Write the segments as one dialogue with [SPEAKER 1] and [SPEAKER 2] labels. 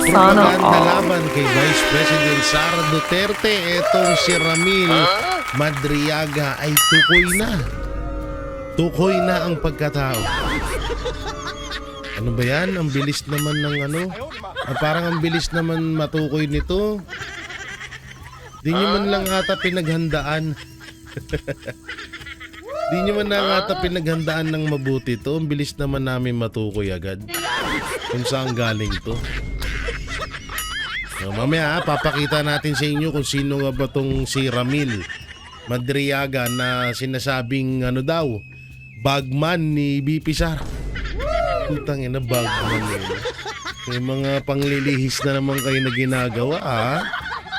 [SPEAKER 1] Sana
[SPEAKER 2] propaganda laban kay Vice President Sara Duterte. Etong si Ramil Madriaga ay tukoy na. Tukoy na ang pagkatao. Ano ba yan? Ang bilis naman ng ano? Parang ang bilis naman matukoy nito. Di nyo man lang ata pinaghandaan. Di nyo man lang ata pinaghandaan ng mabuti to. Ang bilis naman namin matukoy agad. Kung saan galing to. So, mamaya papakita natin sa inyo kung sino nga ba tong si Ramil Madriaga na sinasabing ano daw, bagman ni BP Sara. Putang ina, bagman yun. May mga panglilihis na naman kayo na ginagawa, ha?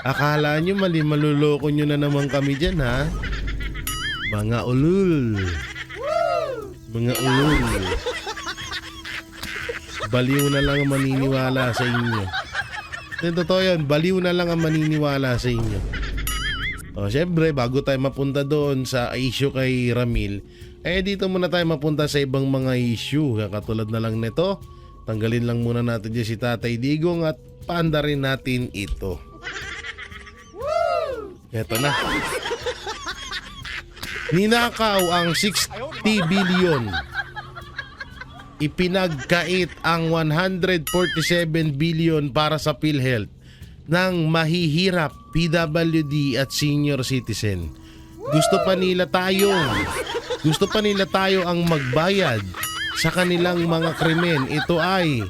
[SPEAKER 2] Akala nyo maluloko nyo na naman kami dyan, ha? Mga ulul. Mga ulul. Baliw na lang ang maniniwala sa inyo. Totoo yan, baliw na lang ang maniniwala sa inyo. O, syempre, bago tayo mapunta doon sa issue kay Ramil, dito muna tayo mapunta sa ibang mga issue. Katulad na lang nito, tanggalin lang muna natin dyan si Tatay Digong at paanda rin natin ito. Eto na. Ninakaw ang 60 billion. Ipinagkait ang 147 billion para sa PhilHealth ng mahihirap, PWD at senior citizen. Gusto pa nila tayo ang magbayad sa kanilang mga krimen. Ito ay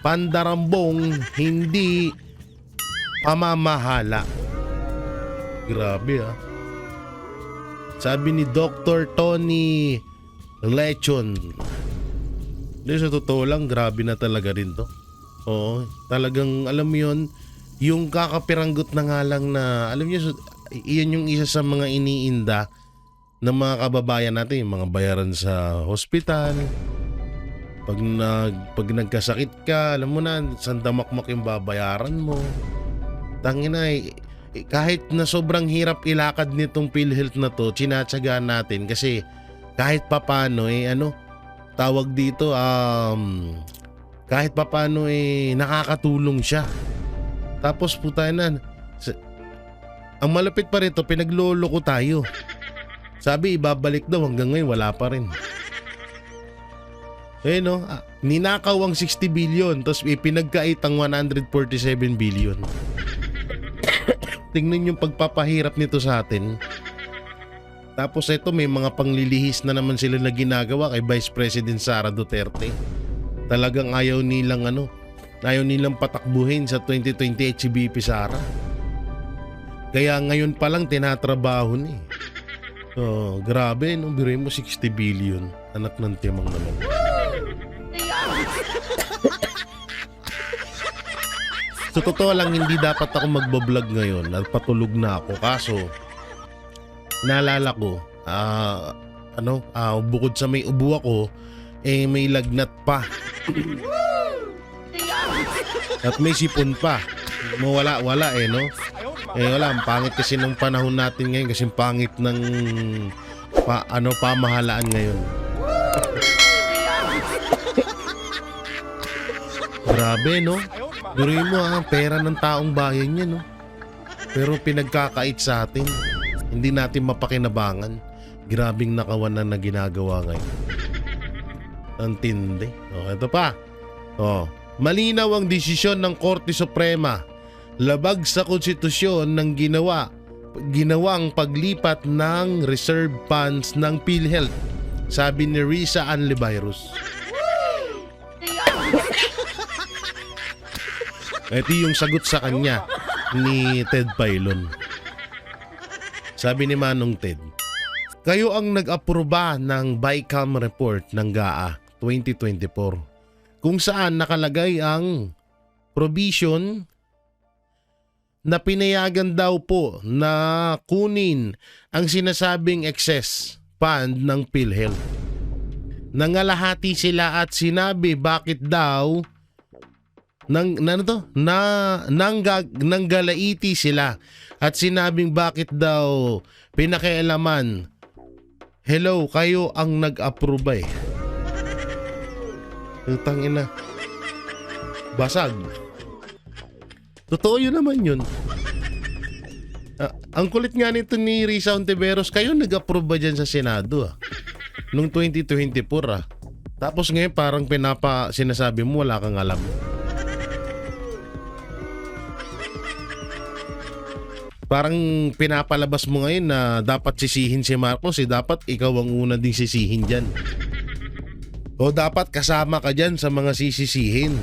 [SPEAKER 2] pandarambong, hindi pamamahala. Grabe, ha. Sabi ni Dr. Tony Lechon. Sa totoo lang, grabe na talaga rin to. Oo, talagang alam mo yun, yung kakapiranggot na nga lang na, alam niyo, iyan yung isa sa mga iniinda ng mga kababayan natin, yung mga bayaran sa hospital. Pag nagkasakit ka, alam mo na, sandamakmak yung babayaran mo. Tangina, kahit na sobrang hirap ilakad nitong PhilHealth na to, tsinatsagaan natin kasi kahit papano tawag dito, kahit papano nakakatulong siya. Tapos puta na, ang malapit pa rito, pinagloloko tayo. Sabi ibabalik daw, hanggang ngayon wala pa rin. Ninakaw ang 60 billion tapos ipinagkait ang 147 billion. Tingnan yung pagpapahirap nito sa atin. Tapos ito, may mga panglilihis na naman sila na ginagawa kay Vice President Sara Duterte. Talagang ayaw nilang patakbuhin sa 2028 si BP Sara. Kaya ngayon pa lang tinatrabaho ni. Oh, grabe, biruin mo 60 billion. Anak ng timang naman. So totoo lang, hindi dapat ako magbablog ngayon at patulog na ako. Kaso naalala ko, bukod sa may ubo ako, may lagnat pa. At may sipon pa. Wala, no? Wala, ang pangit kasi ng panahon natin ngayon, kasi pangit ng pamahalaan ngayon. Grabe, no? Duruin mo, pera ng taong bayan yan, no? Pero pinagkakait sa atin. Hindi natin mapakinabangan. Grabing nakawanan na ginagawa ngayon. Ang tindi. Ito pa. Malinaw ang desisyon ng Korte Suprema. Labag sa konstitusyon ng ginawang paglipat ng reserve funds ng PhilHealth. Sabi ni Risa Anlivirus. Ito yung sagot sa kanya ni Ted Pailon. Sabi ni Manong Ted, kayo ang nag-aproba ng BICAM report ng GAA 2024 kung saan nakalagay ang provision na pinayagan daw po na kunin ang sinasabing excess fund ng PhilHealth. Nangalahati sila at sinabi bakit daw nanggalaiti sila at sinabing bakit daw pinakialaman. Hello, kayo ang nag-approve eh. Utang ina. Basag. Totoo yun naman yun. Ang kulit nga nito ni Risa Ontiveros, kayo nag-approve ba dyan sa Senado Nung 2024 Tapos ngayon parang sinasabi mo wala kang alam. Parang pinapalabas mo ngayon na dapat sisihin si Marcos dapat ikaw ang una ding sisihin dyan. O dapat kasama ka dyan sa mga sisisihin.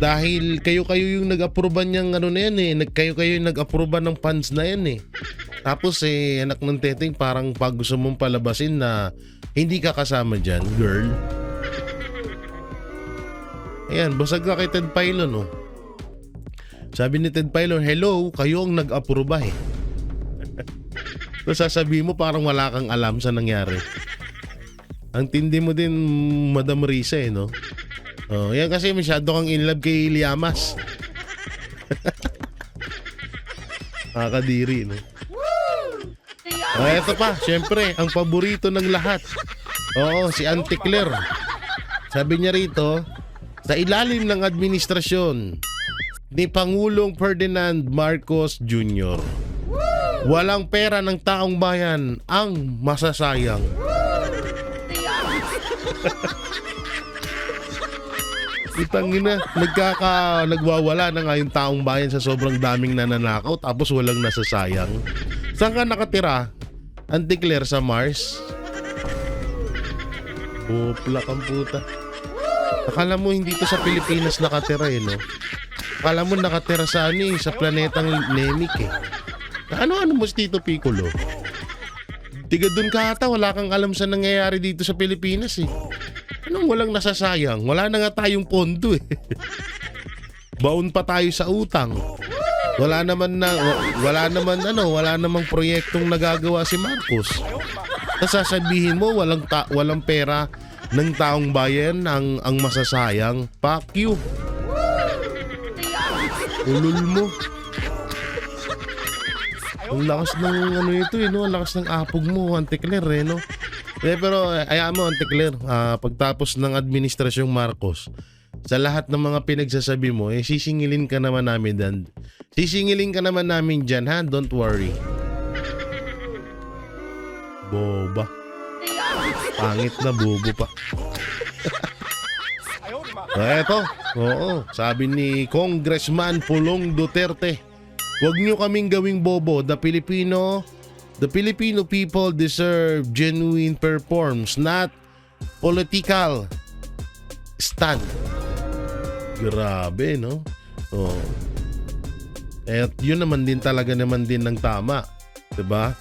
[SPEAKER 2] Dahil kayo yung nag-aproban niyang na yan kayo yung nag-aproban ng funds na yan Tapos anak ng teteng parang pag gusto mong palabasin na hindi ka kasama dyan, girl. Ayan, basag ka kay Ted Pailon Sabi ni Ted Pailon, hello, kayo ang nag-aproba So sasabihin mo parang wala kang alam sa nangyari. Ang tindi mo din, Madam Risa no? Yan kasi masyado kang in love kay Liamas. Nakakadiri, no? Ito pa, syempre, ang paborito ng lahat. Oo, si Auntie Claire. Sabi niya rito, sa ilalim ng administrasyon ni Pangulong Ferdinand Marcos Jr., walang pera ng taong bayan ang masasayang. Itangina, nagwawala na nga yung taong bayan sa sobrang daming nananakaw tapos walang nasasayang. Saan ka nakatira? Auntie Claire, sa Mars? Bopla kang puta. Akala mo hindi to sa Pilipinas nakatira no? Akala mo nakatira sa sa planetang Namek Ano mo si Tito Piccolo? Tiga dun ka ata, wala kang alam sa nangyayari dito sa Pilipinas Anong walang nasasayang? Wala na nga tayong pondo Baon pa tayo sa utang. Wala namang proyektong nagagawa si Marcos. Nasasabihin mo walang pera ng taong bayan ang masasayang. Fuck you. Ulul mo. Ang lakas ng ito no? Ang lakas ng apog mo, Auntie Claire no? Pero ayaan mo, Auntie Claire, pagtapos ng administrasyong Marcos, sa lahat ng mga pinagsasabi mo, sisingilin ka naman namin dyan, ha? Don't worry. Boba. Pangit na bobo pa. Eto, sabi ni Congressman Pulong Duterte, huwag nyo kaming gawing bobo. The Filipino people deserve genuine performance, not political stunt. Grabe, no? Yun naman din talaga ng tama. Diba?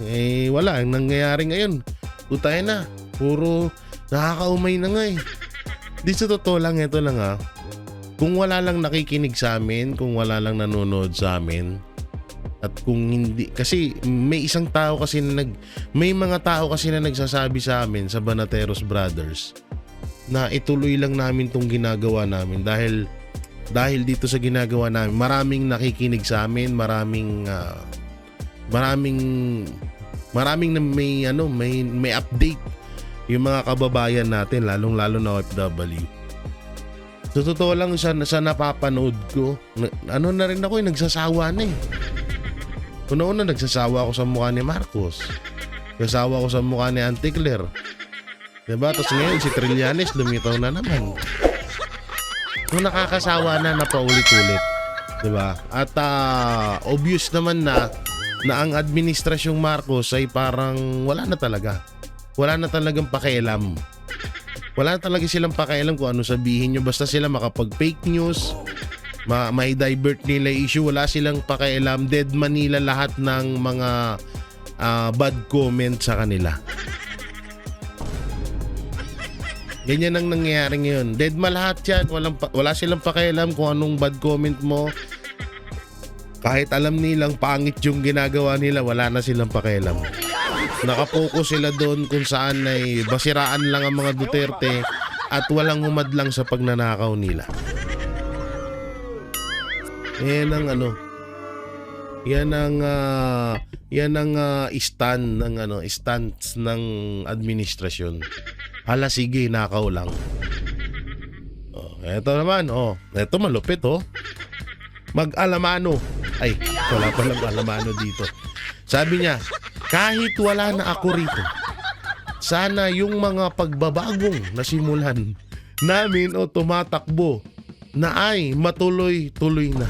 [SPEAKER 2] Wala. Ang nangyayari ngayon, utay na. Puro nakakaumay na nga Di sa totoo lang, ito lang kung wala lang nakikinig sa amin, kung wala lang nanonood sa amin, at kung hindi, kasi may mga tao kasi na nagsasabi sa amin sa Banateros Brothers na ituloy lang namin tong ginagawa namin dahil dito sa ginagawa namin, maraming nakikinig sa amin, maraming na may update yung mga kababayan natin, lalong-lalo na OFW. So totoo lang sa napapanood ko, na rin ako nagsasawa na Una-una nagsasawa ako sa mukha ni Marcos. Nagsasawa ako sa mukha ni Auntie Claire. Diba? Tapos ngayon si Trillanes lumitaw na naman. So nakakasawa na paulit-ulit. Diba? At obvious naman na ang administrasyong Marcos ay parang wala na talaga. Wala na talagang pakialam. Wala na talaga silang pakialam kung ano sabihin nyo. Basta sila makapag-fake news, may divert nila issue. Wala silang pakialam. Dead man nila lahat ng mga bad comment sa kanila. Ganyan ang nangyayari ngayon. Dead man lahat yan. Wala silang pakialam kung anong bad comment mo. Kahit alam nilang pangit yung ginagawa nila, wala na silang pakialam. Nakapokus sila doon kung saan ay basiraan lang ang mga Duterte at walang humadlang sa pagnanakaw nila. Yan ang stance ng administrasyon. Hala sige, nakaw lang. Eto naman, eto malupit Mag-alamano. Ay, wala palang alamano dito. Sabi niya, kahit wala na ako rito, sana yung mga pagbabagong nasimulan namin o tumatakbo na ay matuloy-tuloy na.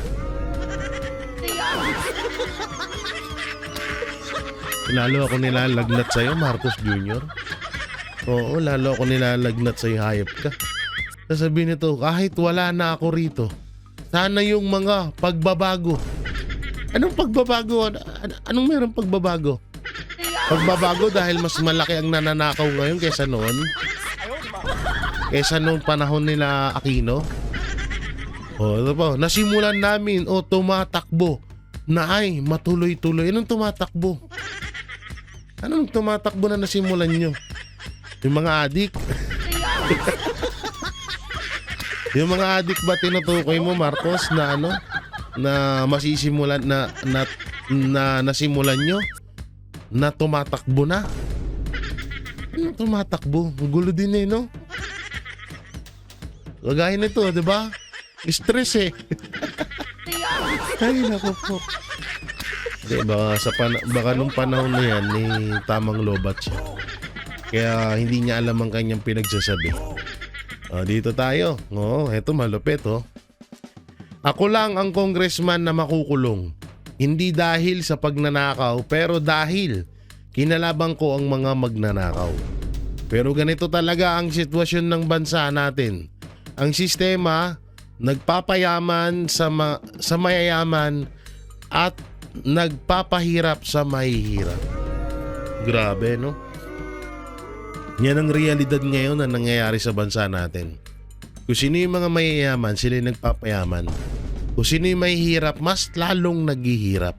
[SPEAKER 2] Lalo ako nilalagnat sa'yo, Marcos Jr. Oo, lalo ako nilalagnat sa'yo, hayop ka. Sasabihin nito, kahit wala na ako rito, sana yung mga pagbabago. Anong pagbabago? Anong mayroong pagbabago? Pagbabago dahil mas malaki ang nananakaw ngayon kaysa noon? Kaysa noong panahon nila Aquino? O, ito po, nasimulan namin o tumatakbo na ay matuloy-tuloy. Anong tumatakbo? Anong tumatakbo na nasimulan nyo? Yung mga adik? Yung mga adik ba tinutukoy mo, Marcos, na ano? Na masisimulan na nasimulan nyo? Na tumatakbo na? Ano tumatakbo? Gulo din eh, no? Kagaya nito, di ba? Stress eh. Ay, naku po. Di, baka nung panahon na yan, tamang lobat siya. Kaya hindi niya alam ang kanyang pinagsasabi. Dito tayo. Eto malupit, Ako lang ang congressman na makukulong. Hindi dahil sa pagnanakaw, pero dahil kinalaban ko ang mga magnanakaw. Pero ganito talaga ang sitwasyon ng bansa natin. Ang sistema nagpapayaman sa mayayaman at nagpapahirap sa mahihirap. Grabe, no? Yan ang realidad ngayon na nangyayari sa bansa natin. Kung sino yung mga mayayaman, sila yung nagpapayaman. Kung sino yung mahihirap, mas lalong naghihirap.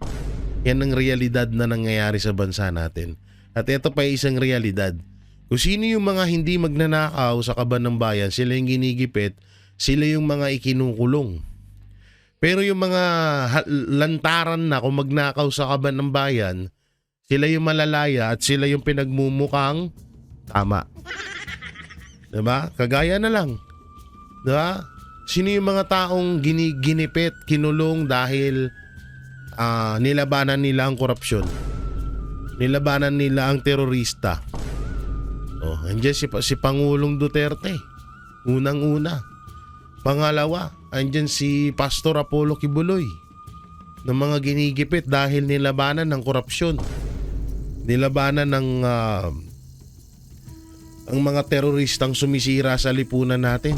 [SPEAKER 2] Yan ang realidad na nangyayari sa bansa natin. At ito pa isang realidad. Kung sino yung mga hindi magnanakaw sa kaban ng bayan, sila yung ginigipit, sila yung mga ikinukulong. Pero yung mga lantaran na kung magnakaw sa kaban ng bayan, sila yung malalaya at sila yung pinagmumukhang tama. Diba? Kagaya na lang. Diba? Sino yung mga taong ginipit, kinulong dahil nilabanan nila ang korupsyon? Nilabanan nila ang terorista. Andiyan si Pangulong Duterte. Unang-una. Pangalawa, andyan si Pastor Apollo Kibuloy ng mga ginigipit dahil nilabanan ng korupsyon. Nilabanan ng ang mga teroristang sumisira sa lipunan natin.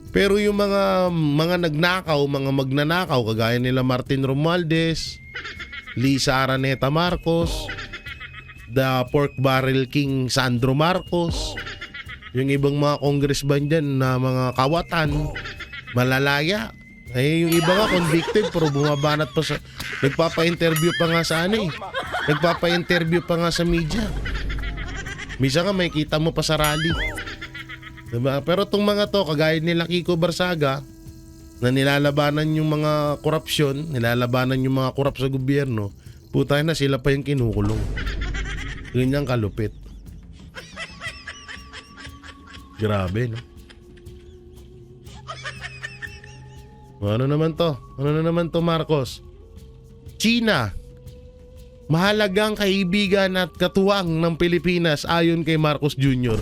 [SPEAKER 2] Pero yung mga nagnakaw, mga magnanakaw, kagaya nila Martin Romualdez, Lisa Araneta Marcos, the Pork Barrel King Sandro Marcos, yung ibang mga congressman dyan na mga kawatan, malalaya. Yung iba nga convicted pero bumabanat pa sa, nagpapa-interview pa nga sa nagpapa-interview pa nga sa media. Misa nga may kita mo pa sa rally. Diba? Pero itong mga to, kagaya nila Kiko Barsaga, na nilalabanan yung mga korupsyon, nilalabanan yung mga korap sa gobyerno, putay na sila pa yung kinukulong. Ganyan kalupit. Grabe, no? Ano naman to? Ano na naman to, Marcos? China. Mahalagang kaibigan at katuwang ng Pilipinas ayon kay Marcos Jr.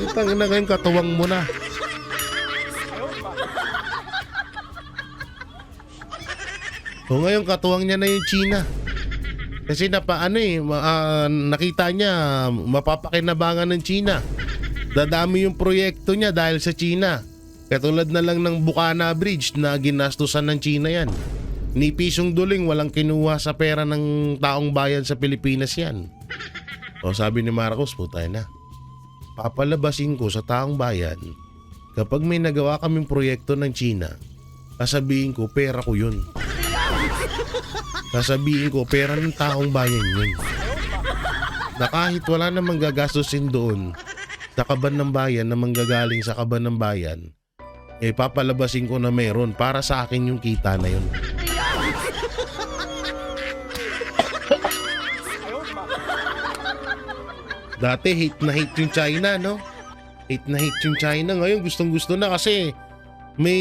[SPEAKER 2] Itang na ngayon katuwang mo na. Ngayon katuwang niya na yung China. Kasi nakita niya mapapakinabangan ng China. Dadami yung proyekto niya dahil sa China. Katulad na lang ng Bukana Bridge na ginastusan ng China yan. Ni pisong duling walang kinuha sa pera ng taong bayan sa Pilipinas yan. Sabi ni Marcos, putay na. Papalabasin ko sa taong bayan kapag may nagawa kaming proyekto ng China, sasabihin ko pera ko yun. Sasabihin ko pera ng taong bayan yun. Na kahit wala namang gagastusin doon sa kaban ng bayan na manggagaling sa kaban ng bayan, papalabasin ko na meron para sa akin yung kita na yun. Dati hate na hate yung China, no? Hate na hate yung China. Ngayon gustong gusto na kasi may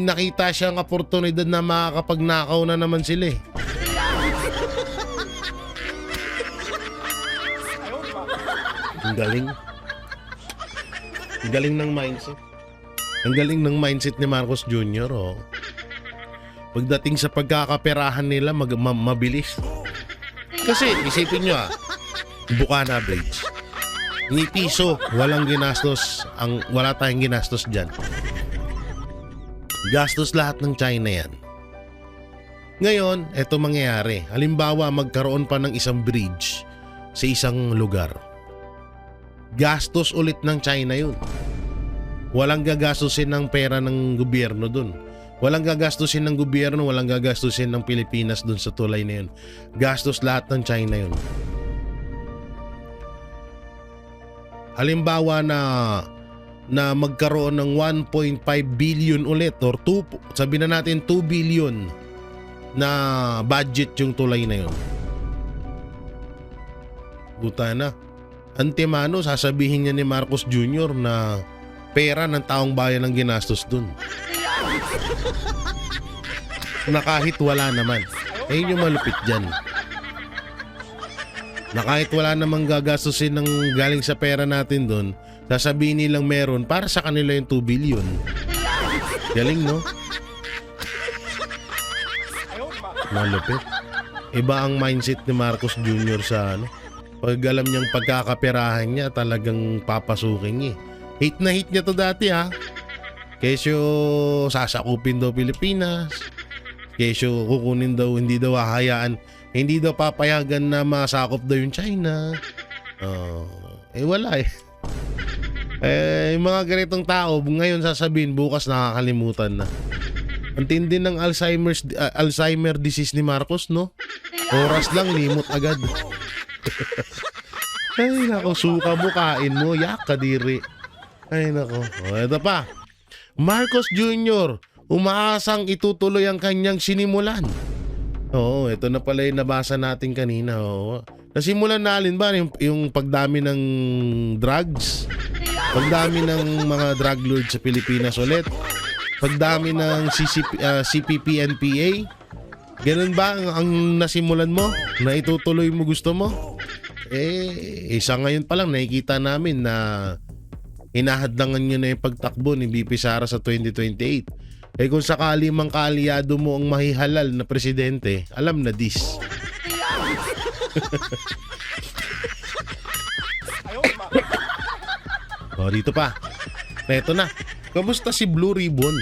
[SPEAKER 2] nakita siyang oportunidad na makakapagnakaw na naman sila eh. Ang galing. Ang galing ng mindset. Ang galing ng mindset ni Marcos Jr. Oh. Pagdating sa pagkakaperahan nila, mabilis. Kasi isipin nyo Bukana Bridge. Ni piso, walang ginastos. Wala tayong ginastos dyan. Gastos lahat ng China yan. Ngayon, eto mangyayari. Halimbawa, magkaroon pa ng isang bridge sa isang lugar. Gastos ulit ng China yun. Walang gagastusin ng pera ng gobyerno dun. Walang gagastusin ng gobyerno, walang gagastusin ng Pilipinas dun sa tulay na yun. Gastos lahat ng China yun. Halimbawa na magkaroon ng 1.5 billion ulit or sabi na natin 2 billion na budget yung tulay na yun. Buta na. Antemano, sasabihin niya ni Marcos Jr. na pera ng taong bayan ang ginastos dun. Na kahit wala naman. Ayun yung malupit dyan. Na kahit wala namang gagastusin ng galing sa pera natin dun, sasabihin nilang meron para sa kanila yung 2 billion. Galing, no? Malupit. Iba ang mindset ni Marcos Jr. sa pag alam niyang pagkakaperahan niya, talagang papasukin niya. Hate na hate niya to dati Kesyo sasakupin daw Pilipinas. Kesyo kukunin daw, hindi daw hahayaan, hindi daw papayagan na masakop daw yung China. Wala yung mga ganitong tao, ngayon sasabihin, bukas nakakalimutan na. Ang tindi ng Alzheimer disease ni Marcos, no? Oras lang, limot agad. Ay nako, suka mo, kain mo, yak kadiri. Ay nako, ito pa. Marcos Jr. umaasang itutuloy ang kanyang sinimulan. Oo, ito na pala yung nabasa natin kanina. Oo. Nasimulan na alin ba yung pagdami ng drugs? Pagdami ng mga drug lords sa Pilipinas ulit? Pagdami ng CPP-NPA? Ganun ba ang nasimulan mo? Na itutuloy mo, gusto mo? Isa ngayon pa lang nakikita namin na hinahadlangan nyo na yung pagtakbo ni BP Sara sa 2028. Kung sakali mang kaalyado mo ang mahihalal na presidente, alam na this. Dito pa. Eto na. Kamusta si Blue Ribbon?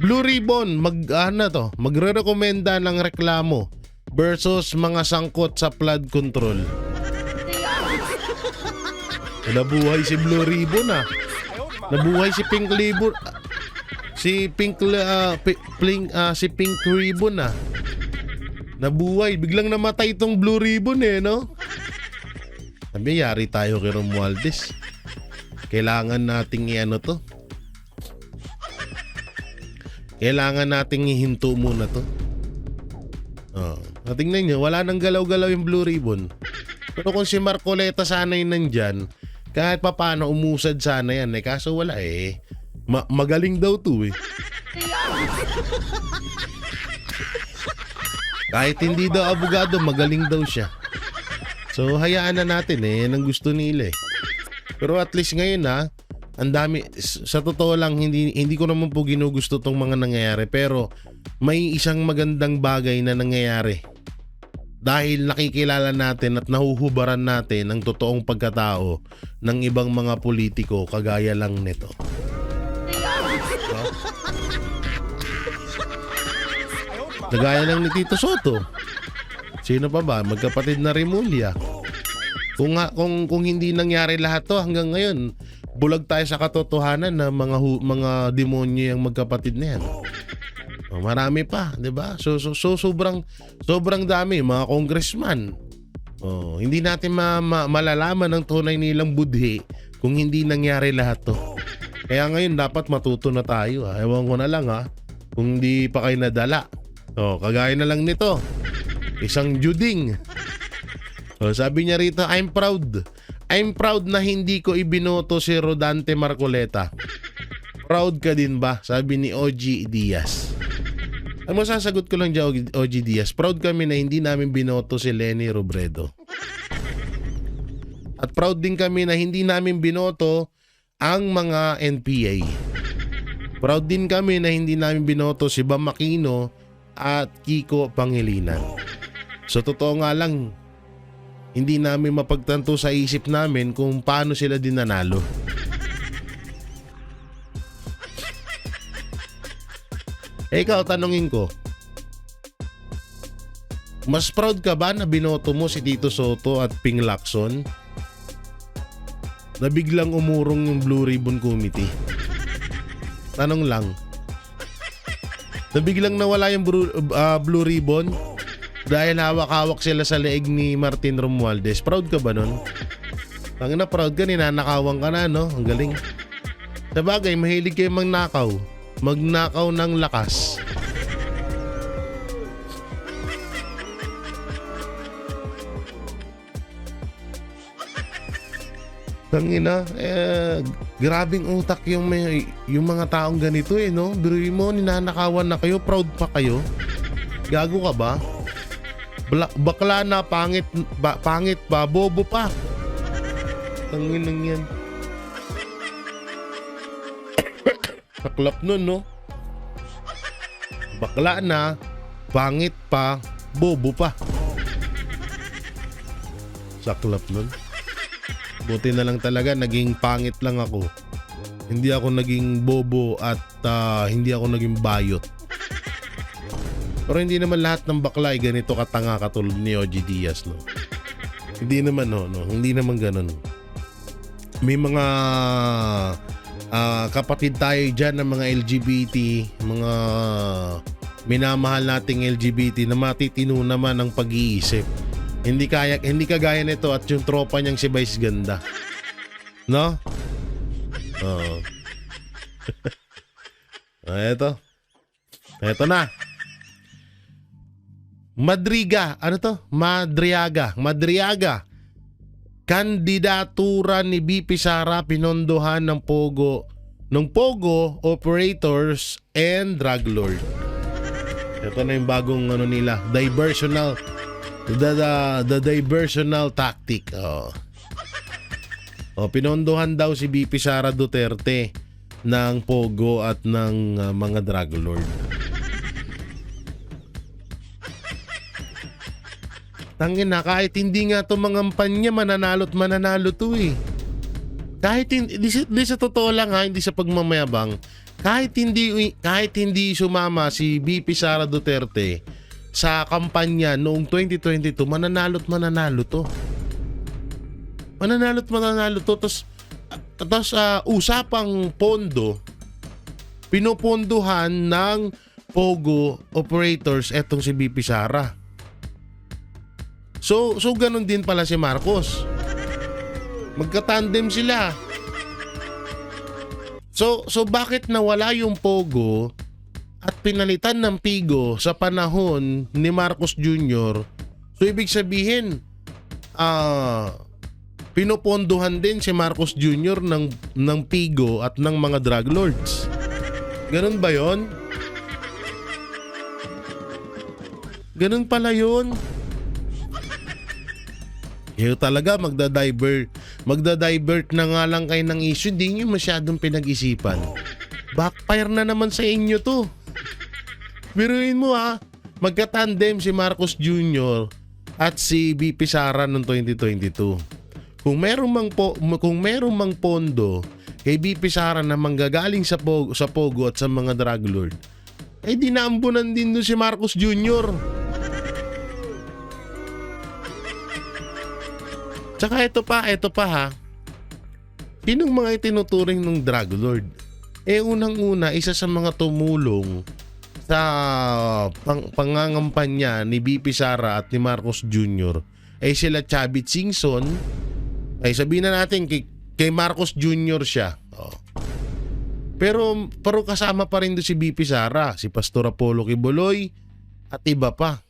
[SPEAKER 2] Blue Ribbon, magre-rekomenda ng reklamo versus mga sangkot sa flood control. Nabuhay si Blue Ribbon Nabuhay si Pink Ribbon. Si Pink Ribbon Nabuhay. Biglang namatay itong Blue Ribbon no? Sabi, yari tayo kay Romualdez. Kailangan nating to. Kailangan nating ihinto muna to. Tingnan nyo, wala nang galaw-galaw yung Blue Ribbon. Pero kung si Marcoleta sana'y nandyan, kahit papaano umusad sana yan kaso wala magaling daw to Kahit hindi daw abogado, magaling daw siya. So hayaan na natin yan ang gusto nila Pero at least ngayon ang dami, sa totoo lang hindi ko naman po ginugusto tong mga nangyayari, pero may isang magandang bagay na nangyayari. Dahil nakikilala natin at nahuhubaran natin ang totoong pagkatao ng ibang mga politiko kagaya lang nito. Kagaya lang ni Tito Soto. Sino pa ba? Magkapatid na Remulla. Kung hindi nangyari lahat to hanggang ngayon, bulag tayo sa katotohanan na mga demonyo yung magkapatid na yan. Marami pa, 'di ba? So sobrang dami mga congressman. Hindi natin malalaman ang tunay nilang budhi kung hindi nangyari lahat to. Kaya ngayon dapat matuto na tayo. Ewan ko na lang kung hindi pa kayo nadala. Kagaya na lang nito. Isang juding. Sabi niya rito, I'm proud na hindi ko ibinoto si Rodante Marcoleta. Proud ka din ba? Sabi ni OG Diaz. Ang masasagot ko lang dyan, OG Diaz, proud kami na hindi namin binoto si Leni Robredo. At proud din kami na hindi namin binoto ang mga NPA. Proud din kami na hindi namin binoto si Bam Aquino at Kiko Pangilinan. So totoo nga lang, hindi namin mapagtanto sa isip namin kung paano sila din nanalo. Ikaw, tanungin ko, mas proud ka ba na binoto mo si Tito Soto at Ping Lacson na biglang umurong yung Blue Ribbon Committee? Tanong lang. Na biglang nawala yung Blue Ribbon dahil hawak-hawak sila sa leeg ni Martin Romualdez. Proud ka ba nun? Tangina, proud ka, ninanakawan ka na, no? Ang galing. Sabagay, mahilig kayo magnakaw. Magnakaw ng lakas. Tangina, grabing utak yung mga taong ganito no? Biruin mo, ninanakawan na kayo, proud pa kayo. Gago ka ba? Bakla na, pangit pa, bobo pa. Tanginang yan. Saklap nun, no? Bakla na, pangit pa, bobo pa. Saklap nun. Buti na lang talaga, naging pangit lang ako. Hindi ako naging bobo at hindi ako naging bayot. Pero hindi naman lahat ng bakla ay ganito katanga katulad ni OG Diaz, no? Hindi naman, no? Hindi naman ganun. May mga kapatid tayo dyan ng mga LGBT, mga minamahal nating LGBT na matitino naman ang pag-iisip. Hindi kagaya nito at yung tropa niyang si Vice Ganda. No? Oo. Eto na. Madriaga. Kandidatura ni BP Sara pinondohan ng Pogo operators and drug lord. Ito na yung bagong nila, diversional. The diversional tactic. Pinondohan daw si BP Sara Duterte ng Pogo at ng mga drug lord. Tangin na, kahit hindi nga ito mga kampanya, mananalo to eh. Kahit hindi sa totoo lang ha, hindi sa pagmamayabang, kahit hindi sumama si BP Sara Duterte sa kampanya noong 2022, mananalo to. Tapos usapang pondo, pinupondohan ng Pogo operators etong si BP Sara. So ganun din pala si Marcos. Magka-tandem sila. So bakit nawala yung Pogo at pinalitan ng Pigo sa panahon ni Marcos Jr.? So ibig sabihin, pinupondohan din si Marcos Jr. ng Pigo at ng mga drug lords. Ganun ba yon? Ganun pala yun. Kayo talaga magda-divert na nga lang kayo ng issue, di nyo masyadong pinag-isipan. Backfire na naman sa inyo to. Biruin mo ha, magka-tandem si Marcos Jr. at si BP Sara noong 2022. Kung merong mang pondo kay BP Sara na manggagaling sa Pogo at sa mga drug lord, di naambunan din doon si Marcos Jr. Tsaka ito pa ha. Sinong mga itinuturing ng drug lord? Unang-una, isa sa mga tumulong sa pangangampanya ni BP Sara at ni Marcos Jr. ay sila Chavit Singson. Ay sabihin na natin kay Marcos Jr. siya. Pero kasama pa rin doon si BP Sara, si Pastor Apollo Quiboloy at iba pa.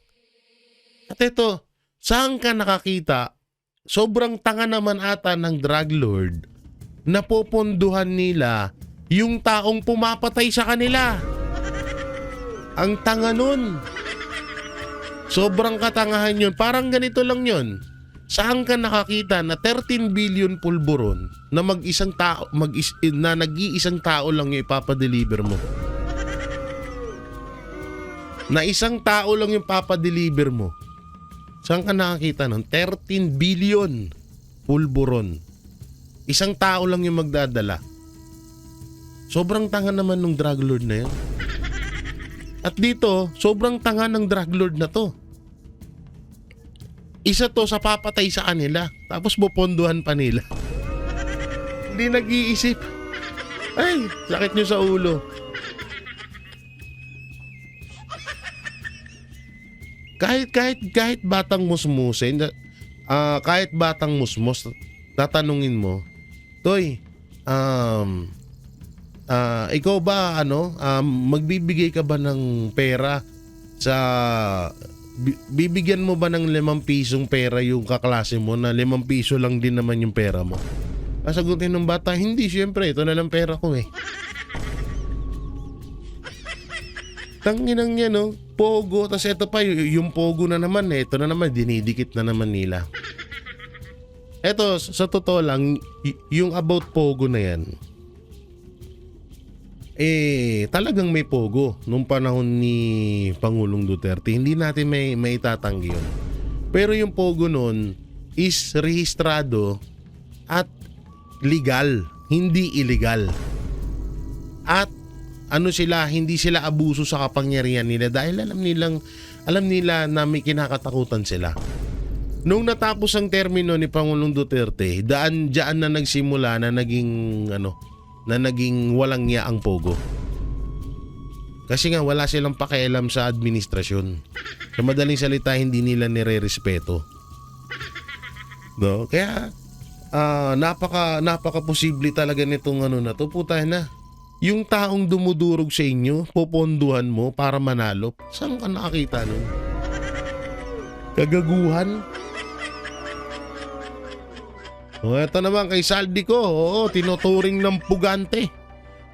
[SPEAKER 2] At ito, saan ka nakakita? Sobrang tanga naman ata ng drug lord na poponduhan nila yung taong pumapatay sa kanila. Ang tanga nun. Sobrang katangahan yun. Parang ganito lang yun. Saan ka nakakita na 13 billion pulburon na mag-isang tao, na nag-iisang tao lang yung ipapadeliver mo? Na isang tao lang yung papadeliver mo. Saan ka nakakita nun? 13 billion pulburon. Isang tao lang yung magdadala. Sobrang tanga naman ng drug lord na yun. At dito, sobrang tanga ng drug lord na to. Isa to sa papatay sa kanila. Tapos buponduhan pa nila. Hindi nag-iisip. Ay, sakit nyo sa ulo. Kahit batang musmusin, kahit batang musmos, tatanungin mo, Toy, ikaw ba magbibigay ka ba ng pera sa bibigyan mo ba ng 5 pisong pera yung kaklase mo na 5 piso lang din naman yung pera mo? Sasagutin ng bata, hindi, syempre, ito na lang pera ko eh. Tanginang yan, no? Pogo, tas ito pa, yung pogo na naman, ito na naman, dinidikit na naman nila. Eto, sa totoo lang, yung about pogo na yan, talagang may pogo nung panahon ni Pangulong Duterte. Hindi natin may itatanggi yun. Pero yung pogo nun is rehistrado at legal, hindi illegal. At hindi sila abuso sa kapangyarihan nila dahil alam nila na may kinakatakutan sila. Nung natapos ang termino ni Pangulong Duterte, diyan na nagsimula na naging walang niya ang pogo. Kasi nga wala silang pakialam sa administrasyon. Sa madaling salita, hindi nila nire-respeto. No? Kaya napaka-posible talaga nitong na to. Puta na. Yung taong dumudurog sa inyo, poponduhan mo para manalo. Saan ka nakakita nun? Kagaguhan? Ito naman kay Saldico, tinuturing ng pugante.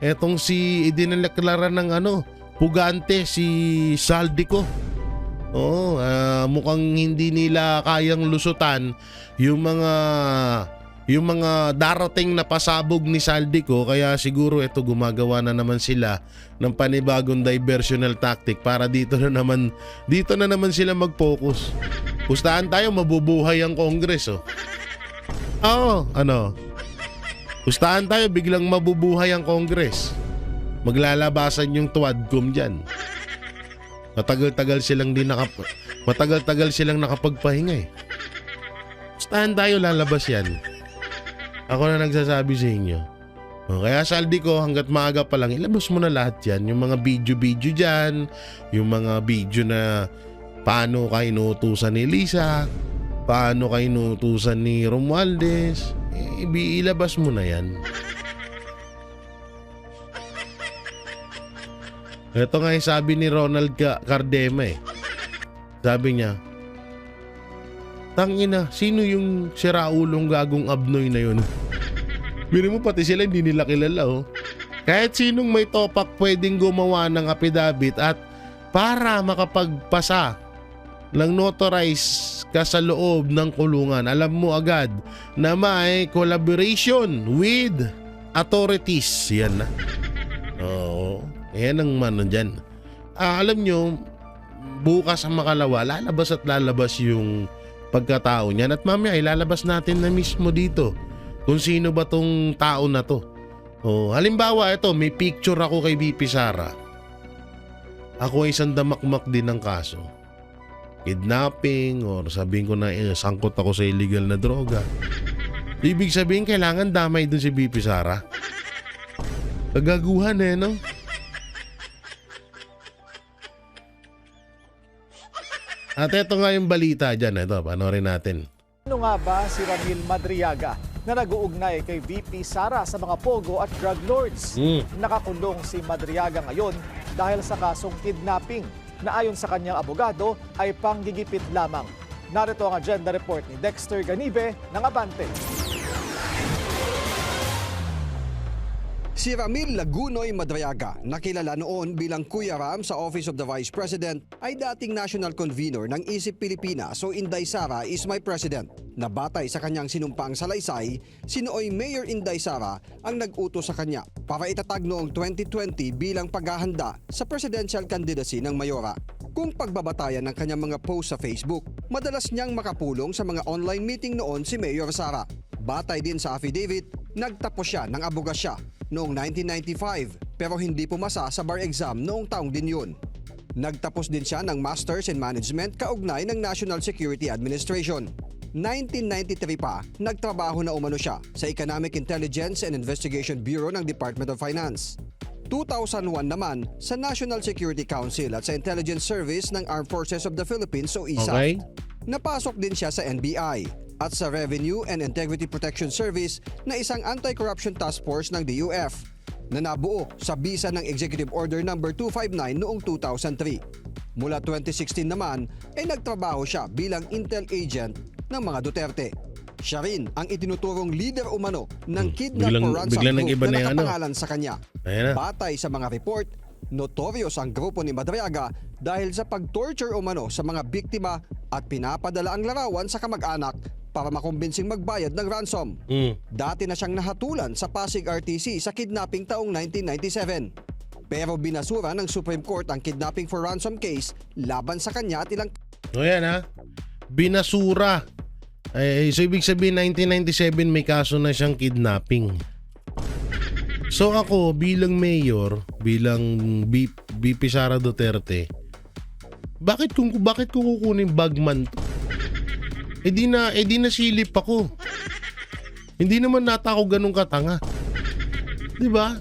[SPEAKER 2] Etong idinaleklara ng pugante si Saldico. Mukhang hindi nila kayang lusutan yung mga darating na pasabog ni Saldico, kaya siguro gumagawa na naman sila ng panibagong diversional tactic para dito na naman sila mag-focus. Pustahan tayo, mabubuhay ang Congress, Pustahan tayo, biglang mabubuhay ang Congress. Maglalabasan yung Tuadcom dyan. Matagal-tagal silang nakapagpahinga eh. Pustahan tayo, lalabas yan. Ako na nagsasabi sa inyo. Kaya Saldico, hanggat maaga pa lang, ilabas mo na lahat yan. Yung mga video dyan, yung mga video na paano ka inuutusan ni Lisa, paano kayo inuutusan ni Romualdez, ilabas mo na yan. Ito nga yung sabi ni Ronald Cardema eh. Sabi niya, tangina, sino yung siraulong gagong Abnoy na yun? Biro mo, pati sila hindi nila kilala Kahit sinong may topak pwedeng gumawa ng affidavit at para makapagpasa lang notarize ka sa loob ng kulungan, alam mo agad na may collaboration with authorities. Yan na. Yan ang dyan. Alam nyo, bukas ang makalawa, lalabas yung pagkatao niyan. At mamaya, ilalabas natin na mismo dito kung sino ba tong tao na to. Halimbawa, ito, may picture ako kay BP Sara. Ako ay isang damakmak din ng kaso. Kidnapping or sabihin ko na sangkot ako sa illegal na droga. Ibig sabihin kailangan damay dun si BP Sara. Kagaguhan no? At ito nga yung balita dyan. Ito, panoorin natin.
[SPEAKER 1] Ano nga ba si Ramil Madriaga na nag-uugnay kay VP Sara sa mga pogo at drug lords? Nakakulong si Madriaga ngayon dahil sa kasong kidnapping na ayon sa kanyang abogado ay panggigipit lamang. Narito ang agenda report ni Dexter Ganibe ng Abante.
[SPEAKER 3] Si Ramil Lagunoy Madriaga, nakilala noon bilang Kuya Ram sa Office of the Vice President, ay dating national convener ng Isip Pilipinas o Inday Sara is my president. Na batay sa kanyang sinumpaang salaysay, si nooy Mayor Inday Sara ang nag-utos sa kanya para itatag noong 2020 bilang paghahanda sa presidential candidacy ng Mayora. Kung pagbabatayan ng kanyang mga post sa Facebook, madalas niyang makapulong sa mga online meeting noon si Mayor Sara. Batay din sa affidavit, nagtapos siya ng abogasya noong 1995 pero hindi pumasa sa bar exam noong taong din yun. Nagtapos din siya ng Masters in Management kaugnay ng National Security Administration. 1993 pa, nagtrabaho na umano siya sa Economic Intelligence and Investigation Bureau ng Department of Finance. 2001 naman sa National Security Council at sa Intelligence Service ng Armed Forces of the Philippines o ISAF.
[SPEAKER 2] Okay.
[SPEAKER 3] Napasok din siya sa NBI at sa Revenue and Integrity Protection Service na isang anti-corruption task force ng DUF na nabuo sa bisa ng Executive Order No. 259 noong 2003. Mula 2016 naman ay nagtrabaho siya bilang intel agent ng mga Duterte. Siya rin ang itinuturong leader umano ng kidnap or ransom group na nakapangalan sa kanya. Batay sa mga report, notorious ang grupo ni Madriaga dahil sa pag-torture umano sa mga biktima at pinapadala ang larawan sa kamag-anak para makumbinsing magbayad ng ransom. Dati na siyang nahatulan sa Pasig RTC sa kidnapping taong 1997. Pero binasura ng Supreme Court ang kidnapping for ransom case laban sa kanya at ilang...
[SPEAKER 2] O yan ha, binasura. So ibig sabihin 1997 may kaso na siyang kidnapping. So ako bilang mayor, bilang VP Sara Duterte, bakit ko kukunin bagman to? Eh di na silip ako. Hindi naman nata ako ganun katanga. 'Di ba?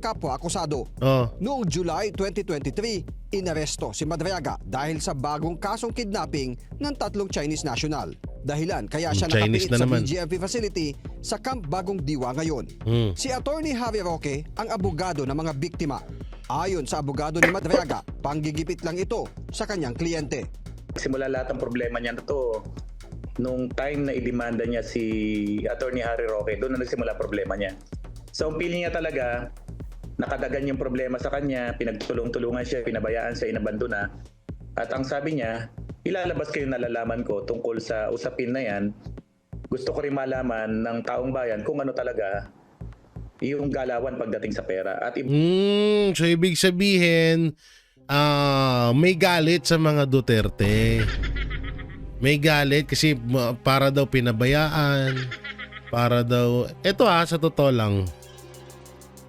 [SPEAKER 3] Kapwa akusado. Noong July 2023, inaresto si Madriaga dahil sa bagong kasong kidnapping ng 3 Chinese national. Dahilan kaya siya nakapiit sa BGMP facility sa Camp Bagong Diwa ngayon. Si Attorney Harry Roque ang abogado ng mga biktima. Ayon sa abogado ni Madriaga, panggigipit lang ito sa kanyang kliyente.
[SPEAKER 4] Simula lahat ng problema niya na to, nung time na idemanda niya si Attorney Harry Roque, doon na nagsimula problema niya. So ang feeling niya talaga, nakadagan yung problema sa kanya, pinagtulong-tulungan siya, pinabayaan siya, inabandona. At ang sabi niya, ilalabas ko yung nalalaman ko tungkol sa usapin na yan. Gusto ko rin malaman ng taong bayan kung ano talaga yung galawan pagdating sa pera. At
[SPEAKER 2] so ibig sabihin, may galit sa mga Duterte. May galit kasi para daw pinabayaan, para daw... Ito sa totoo lang.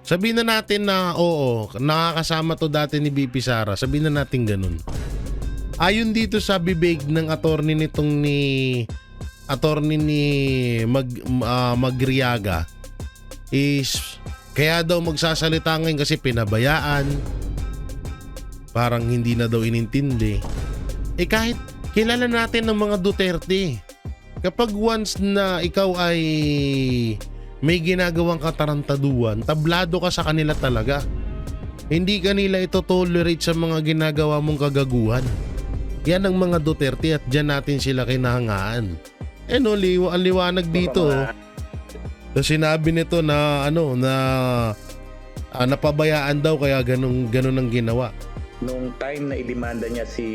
[SPEAKER 2] Sabihin na natin na oo, nakakasama to dati ni BP Sara. Sabihin na natin ganun. Ayon dito sa bibig ng attorney nitong Magriaga is kaya daw magsasalita ngayon kasi pinabayaan. Parang hindi na daw inintindi. Kahit kilala natin ng mga Duterte. Kapag once na ikaw ay may ginagawang katarantaduan, tablado ka sa kanila talaga. Hindi kanila ito tolerate sa mga ginagawa mong kagaguhan. Yan ang mga Duterte at dyan natin sila kinahangaan. Ang liwanag dito. So, sinabi nito na napabayaan daw kaya ganun ang ginawa.
[SPEAKER 4] Nung time na idemanda niya si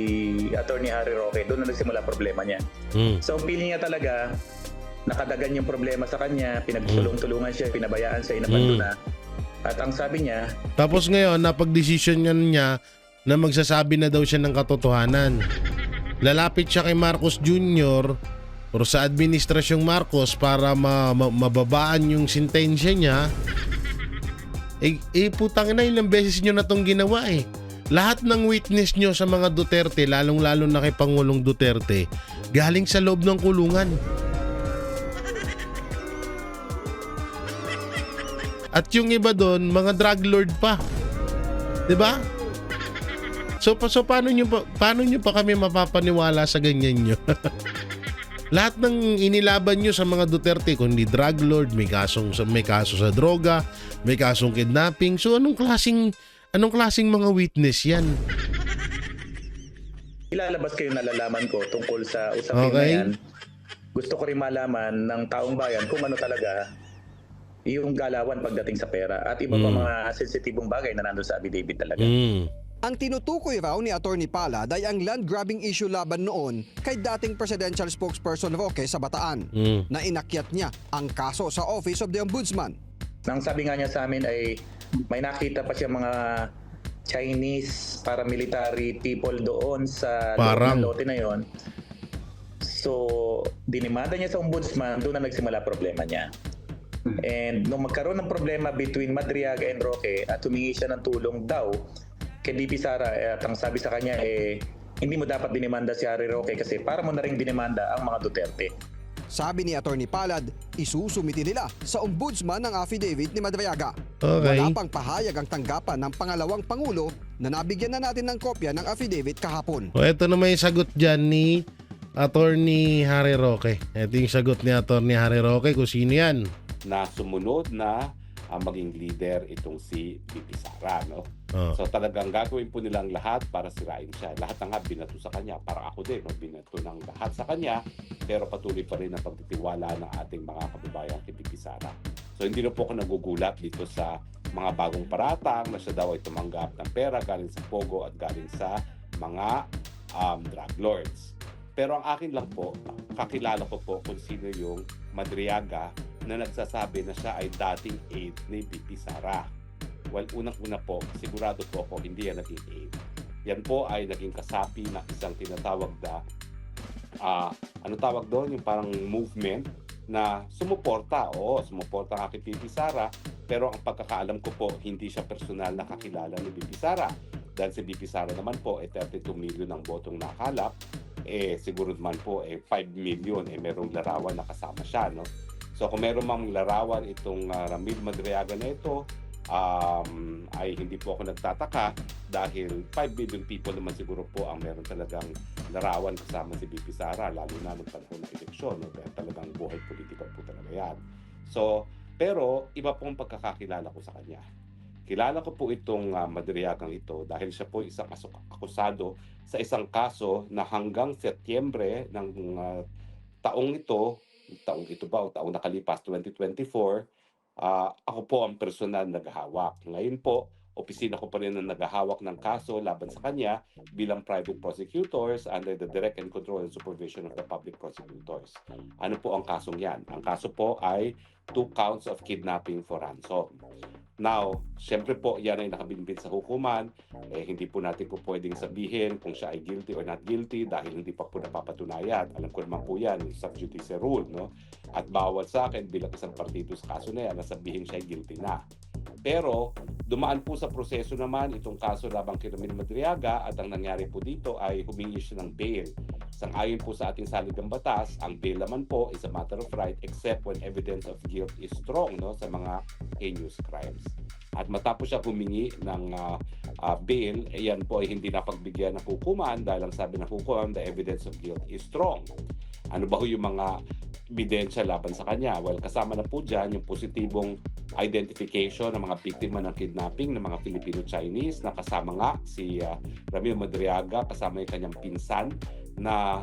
[SPEAKER 4] Attorney Harry Roque, doon na nagsimula problema niya. So ang feeling niya talaga, nakadagan yung problema sa kanya, pinagtulong-tulungan siya, pinabayaan siya, inabandona. At ang sabi niya...
[SPEAKER 2] Tapos ngayon, napag-desisyon niya na magsasabi na daw siya ng katotohanan. Lalapit siya kay Marcos Jr. o sa Administrasyong Marcos para mababaan yung sentensya niya. Putang na, ilang beses nyo na tong ginawa Lahat ng witness nyo sa mga Duterte, lalong-lalo na kay Pangulong Duterte, galing sa loob ng kulungan. At yung iba doon, mga drug lord pa. 'Di ba? So paano nyo pa kami mapapaniwala sa ganyan nyo? Lahat ng inilaban nyo sa mga Duterte, kundi drug lord, may kaso sa droga, may kasong kidnapping. So anong klaseng mga witness yan?
[SPEAKER 4] Ilalabas ko yung nalalaman ko tungkol sa usapin na yan. Gusto ko rin malaman ng taong bayan kung ano talaga yung galawan pagdating sa pera at iba pa mga sensitibong bagay na nandun sa affidavit talaga.
[SPEAKER 3] Ang tinutukoy raw ni Atty. Palad ay ang land grabbing issue laban noon kay dating presidential spokesperson Roque sa Bataan na inakyat niya ang kaso sa Office of the Ombudsman.
[SPEAKER 4] Nang sabi nga niya sa amin ay may nakita pa siya mga Chinese paramilitary people doon sa
[SPEAKER 2] Parang.
[SPEAKER 4] lote na yon. So, dinimanda niya sa ombudsman, doon na nagsimula problema niya. And nung magkaroon ng problema between Madriaga and Roque at humingi siya ng tulong daw kay DP Sara at ang sabi sa kanya hindi mo dapat dinimanda si Harry Roque kasi para mo na rin dinimanda ang mga Duterte.
[SPEAKER 3] Sabi ni Atty. Palad, isusumiti nila sa ombudsman ang affidavit ni Madriaga.
[SPEAKER 2] Okay.
[SPEAKER 3] Wala pang pahayag ang tanggapan ng pangalawang pangulo na nabigyan na natin ng kopya ng affidavit kahapon.
[SPEAKER 2] O ito na may sagot dyan ni Attorney Harry Roque. Ito yung sagot ni Attorney Harry Roque kung sino yan.
[SPEAKER 5] Na sumunod na maging leader itong si VP Sara, no?
[SPEAKER 2] Oh.
[SPEAKER 5] So talagang gagawin po nilang lahat para sirain siya. Lahat na nga binato sa kanya. Para ako din, no? Binato ng lahat sa kanya, pero patuloy pa rin ang pagtitiwala ng ating mga kababayan kay VP Sara. So hindi na po ako nagugulat dito sa mga bagong paratang na siya daw ay tumanggap ng pera galing sa Pogo at galing sa mga drug lords. Pero ang akin lang po, kakilala ko po kung sino yung Madriaga na nagsasabi na siya ay dating aide ni VP Sara. Well, unang-una po, sigurado po ako hindi yan naging aide. Yan po ay naging kasapi na isang tinatawag na, ano tawag doon? Yung parang movement na sumuporta. Oo, sumuporta nga kay VP Sara. Pero ang pagkakaalam ko po, hindi siya personal na kakilala ni VP Sara. Dahil si VP Sara naman po, 32 million ang botong nakalap. Siguro naman po 5 million merong larawan na kasama siya, no? So kung meron mang larawan itong Ramil Madriaga na ito, ay hindi po ako nagtataka dahil 5 million people naman siguro po ang meron talagang larawan kasama si VP Sara, lalo na nung panahon ng eleksyon, no? Dahil talagang buhay politika po talaga yan. So, pero iba pong pagkakakilala ko sa kanya. Kilala ko po itong Madriagang ito dahil siya po isang akusado sa isang kaso na hanggang Setyembre ng taong ito ba o taong nakalipas 2024, ako po ang personal naghahawak. Ngayon po, opisina ko pa rin ang naghahawak ng kaso laban sa kanya bilang private prosecutors under the direct and control and supervision of the public prosecutors. Ano po ang kasong yan? Ang kaso po ay 2 counts of kidnapping for ransom. Now, syempre po, yan ay nakabinbin sa hukuman. Hindi po natin po pwedeng sabihin kung siya ay guilty or not guilty dahil hindi pa po napapatunayan. Alam ko naman po yan, sub judice rule, no? At bawal sa akin bilang isang partido sa kaso na yan na sabihin siya ay guilty na. Pero dumaan po sa proseso naman itong kaso labang kay Ramil Madriaga at ang nangyari po dito ay humingi siya ng bail. Sang-ayon po sa ating saligang batas, ang bail naman po is a matter of right except when evidence of guilt is strong, no, sa mga heinous crimes. At matapos siya humingi ng bail, yan po ay hindi napagbigyan ng hukuman dahil ang sabi ng hukuman, the evidence of guilt is strong. Ano ba yung mga ebidensya laban sa kanya? Well, kasama na po dyan yung positibong identification ng mga biktima ng kidnapping ng mga Filipino-Chinese na kasama nga si Ramil Madriaga, kasama yung kanyang pinsan na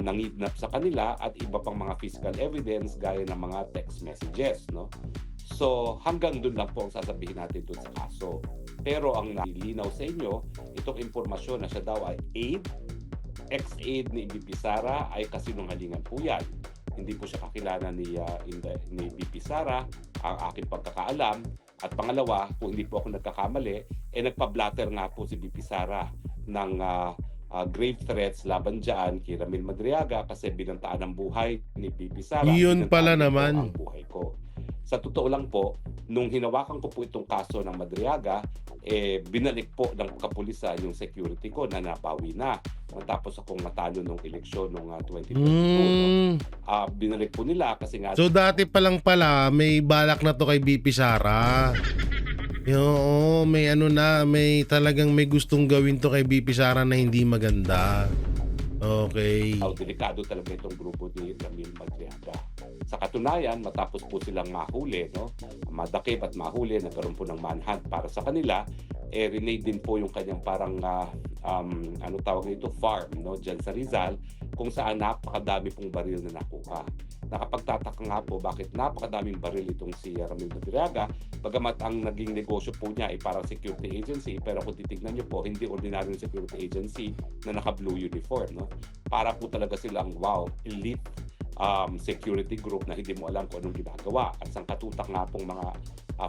[SPEAKER 5] nangidnap sa kanila at iba pang mga physical evidence gaya ng mga text messages, no? So hanggang doon lang po ang sasabihin natin doon sa kaso. Pero ang nilinaw sa inyo, itong impormasyon na siya daw ay aide, ex-aide ni VP Sara ay kasinungalingan po yan. Hindi po siya kakilala ni VP Sara, ang aking pagkakaalam. At pangalawa, kung hindi po ako nagkakamali, nagpa-blatter nga po si VP Sara ng grave threats laban dyan kay Ramil Madriaga kasi binantaan ang buhay ni VP Sara.
[SPEAKER 2] Yun pala
[SPEAKER 5] binantaan
[SPEAKER 2] naman.
[SPEAKER 5] ang buhay ko. Sa totoo lang po, nung hinawakan ko po itong kaso ng Madriaga, binalik po ng kapulisan yung security ko na nabawi na. Matapos akong natalo nung eleksyon noong 2022. No? Binalik po nila kasi nga...
[SPEAKER 2] So dati pa lang pala, may balak na to kay VP Sara. Oo, may may talagang may gustong gawin to kay VP Sara na hindi maganda. Okay.
[SPEAKER 5] Delikado talaga itong grupo ni Ramil Madriaga. Sa katunayan, matapos po silang mahuli, madakip at mahuli, nagkaroon po ng manhunt para sa kanila, renade din po yung kanyang parang farm, dyan sa Rizal, kung saan napakadami pong baril na nakuha. Nakapagtataka nga po bakit napakadaming baril itong si Ramil Madriaga, bagamat ang naging negosyo po niya ay parang security agency, pero kung titignan niyo po, hindi ordinaryong security agency na naka-blue uniform. Para po talaga silang, elite security group na hindi mo alam kung anong ginagawa. At sangkatutak nga pong mga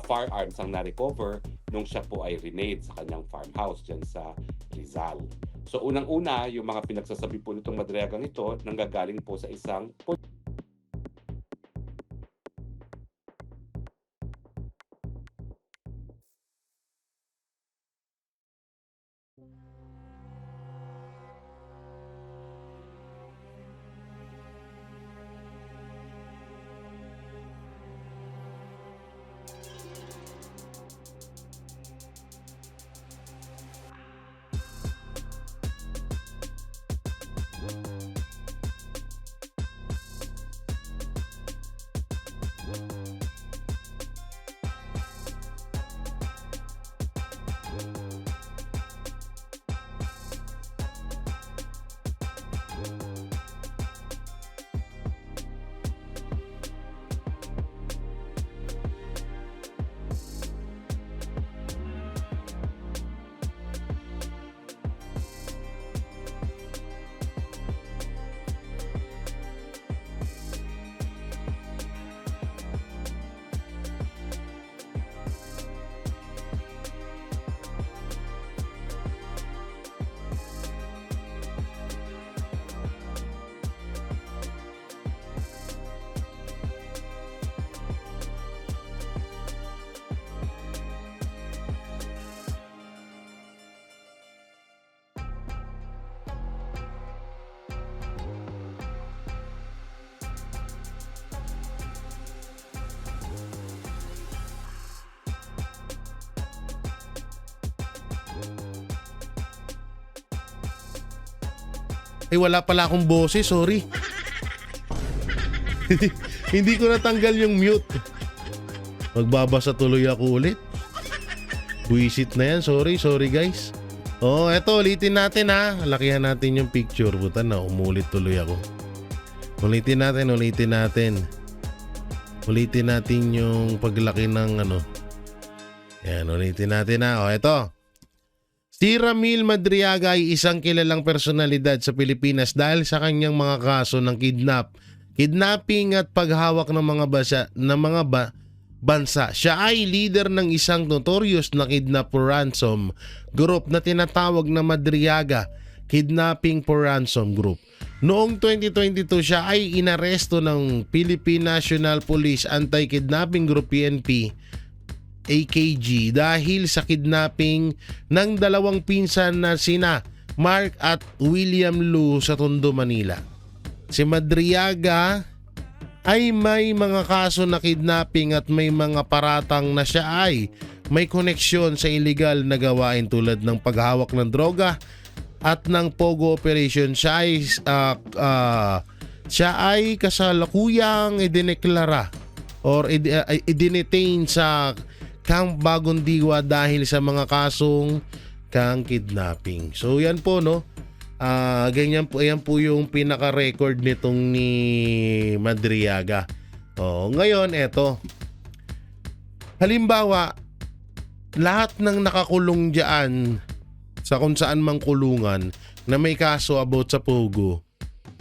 [SPEAKER 5] firearms ang na-recover nung siya po ay renade sa kanyang farmhouse dyan sa Rizal. So unang-una, yung mga pinagsasabi po nitong Madriagang ito, nanggagaling po sa isang
[SPEAKER 2] Ay, wala pala akong boses, sorry. Hindi ko natanggal yung mute. Magbabasa tuloy ako ulit. Buisit na yan, sorry guys. Eto, ulitin natin ha. Lakihan natin yung picture. Buta na, umulit tuloy ako. Ulitin natin. Ulitin natin yung paglaki ng Yan, ulitin natin ha. Eto. Si Ramil Madriaga ay isang kilalang personalidad sa Pilipinas dahil sa kanyang mga kaso ng kidnapping at paghawak ng mga bansa. Siya ay leader ng isang notorious na kidnap for ransom group na tinatawag na Madriaga Kidnapping for Ransom Group. Noong 2022 siya ay inaresto ng Philippine National Police Anti-Kidnapping Group PNP AKG dahil sa kidnapping ng dalawang pinsan na sina Mark at William Lu sa Tondo, Manila. Si Madriaga ay may mga kaso na kidnapping at may mga paratang na siya ay may koneksyon sa illegal na gawain tulad ng paghawak ng droga at ng Pogo operation. Siya ay kasalukuyang idineklara or idinetain sa Camp Bagong Diwa dahil sa mga kasong kidnapping. So yan po ganyan po, ayan po yung pinaka-record nitong ni Madriaga. Ngayon eto. Halimbawa, lahat ng nakakulong diyan sa kung saan mang kulungan na may kaso about sa Pogo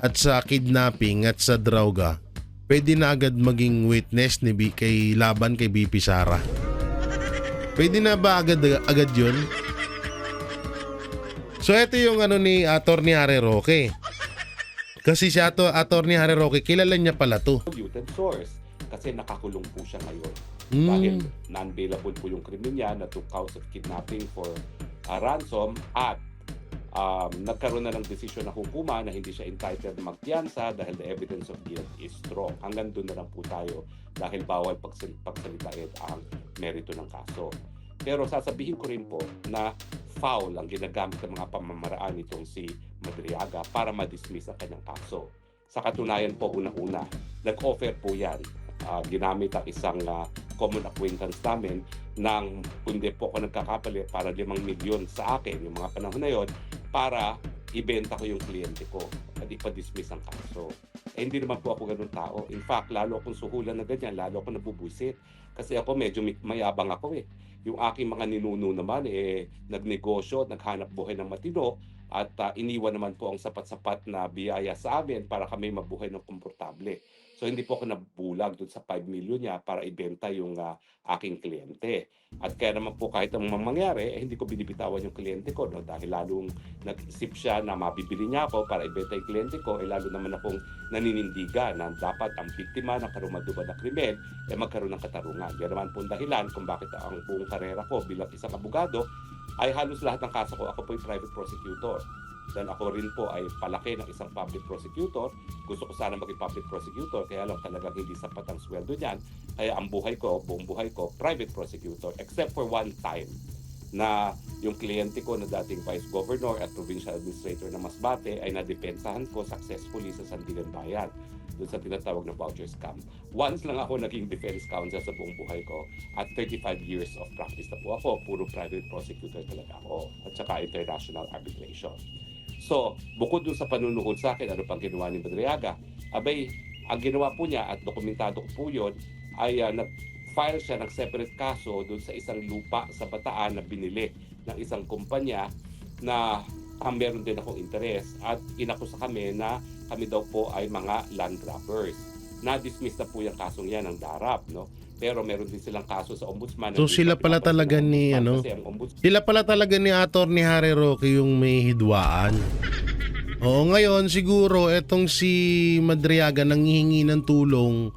[SPEAKER 2] at sa kidnapping at sa droga, pwede na agad maging witness kay laban kay BP Sara. Pwede na ba agad yun? So ito yung ni Attorney Harry Roque. Kasi si Attorney Harry Roque, kilala niya pala to.
[SPEAKER 5] Polluted source kasi nakakulong po siya ngayon. Dahil non-bailable po yung krimen niya na 2 counts of kidnapping for ransom at nagkaroon na ng desisyon ng hukuma na hindi siya entitled na magpiyansa dahil the evidence of guilt is strong. Hanggang doon na lang po tayo dahil bawal pagsalitain ang merito ng kaso. Pero sasabihin ko rin po na foul ang ginagamit ng mga pamamaraan nitong si Madriaga para ma-dismiss ang kanyang kaso. Sa katunayan po, una-una, nag-offer po yan. Ginamit ang isang common acquaintance namin ng, kundi po ako nagkakapali, para 5 milyon sa akin yung mga panahon na yon para ibenta ko yung kliyente ko at ipa-dismiss ang kaso. Hindi naman po ako ganun tao. In fact, lalo akong suhulan na ganyan, lalo ako nabubwisit. Kasi ako medyo mayabang ako eh. Yung aking mga ninuno naman nagnegosyo at naghanap buhay ng matino at iniwan naman po ang sapat-sapat na biyaya sa amin para kami mabuhay ng komportable. So hindi po ako nabulag doon sa 5 million niya para ibenta yung aking kliyente. At kaya naman po kahit ang mangyari, hindi ko binibitawan yung kliyente ko, no? Dahil lalong nag-isip siya na mabibili niya ako para ibenta yung kliyente ko, lalo naman akong naninindiga na dapat ang biktima ng karumaduman na krimen magkaroon ng katarungan. Yan naman po ang dahilan kung bakit ang buong karera ko bilang isang abogado ay halos lahat ng kaso ko, ako po yung private prosecutor. Dahil ako rin po ay palaki ng isang public prosecutor. Gusto ko sana maging public prosecutor, kaya lang talagang hindi sapat ang sweldo niyan. Kaya ang buhay ko, buong buhay ko, private prosecutor. Except for one time na yung kliyente ko na dating Vice Governor at Provincial Administrator ng Masbate ay nadepensahan ko successfully sa Sandigan Bayan doon sa tinatawag na voucher scam. Once lang ako naging defense counsel sa buong buhay ko at 35 years of practice na po ako. Puro private prosecutor talaga ako at saka international arbitration. So, bukod dun sa panunuhod sa akin, ano pang ginawa ni Madriaga? Abay, ang ginawa po niya at dokumentado ko po yun ay nag-file siya ng separate kaso dun sa isang lupa sa Bataan na binili ng isang kumpanya na meron din akong interes at inakusa kami na kami daw po ay mga land grabbers. Na-dismiss na po yung kasong yan ng DARAP, no? Pero meron din silang kaso sa ombudsman.
[SPEAKER 2] So sila pala talaga ni sila pala talaga ni Attorney Harry Roque yung may hidwaan. Oo, ngayon siguro etong si Madriaga nanghihingi ng tulong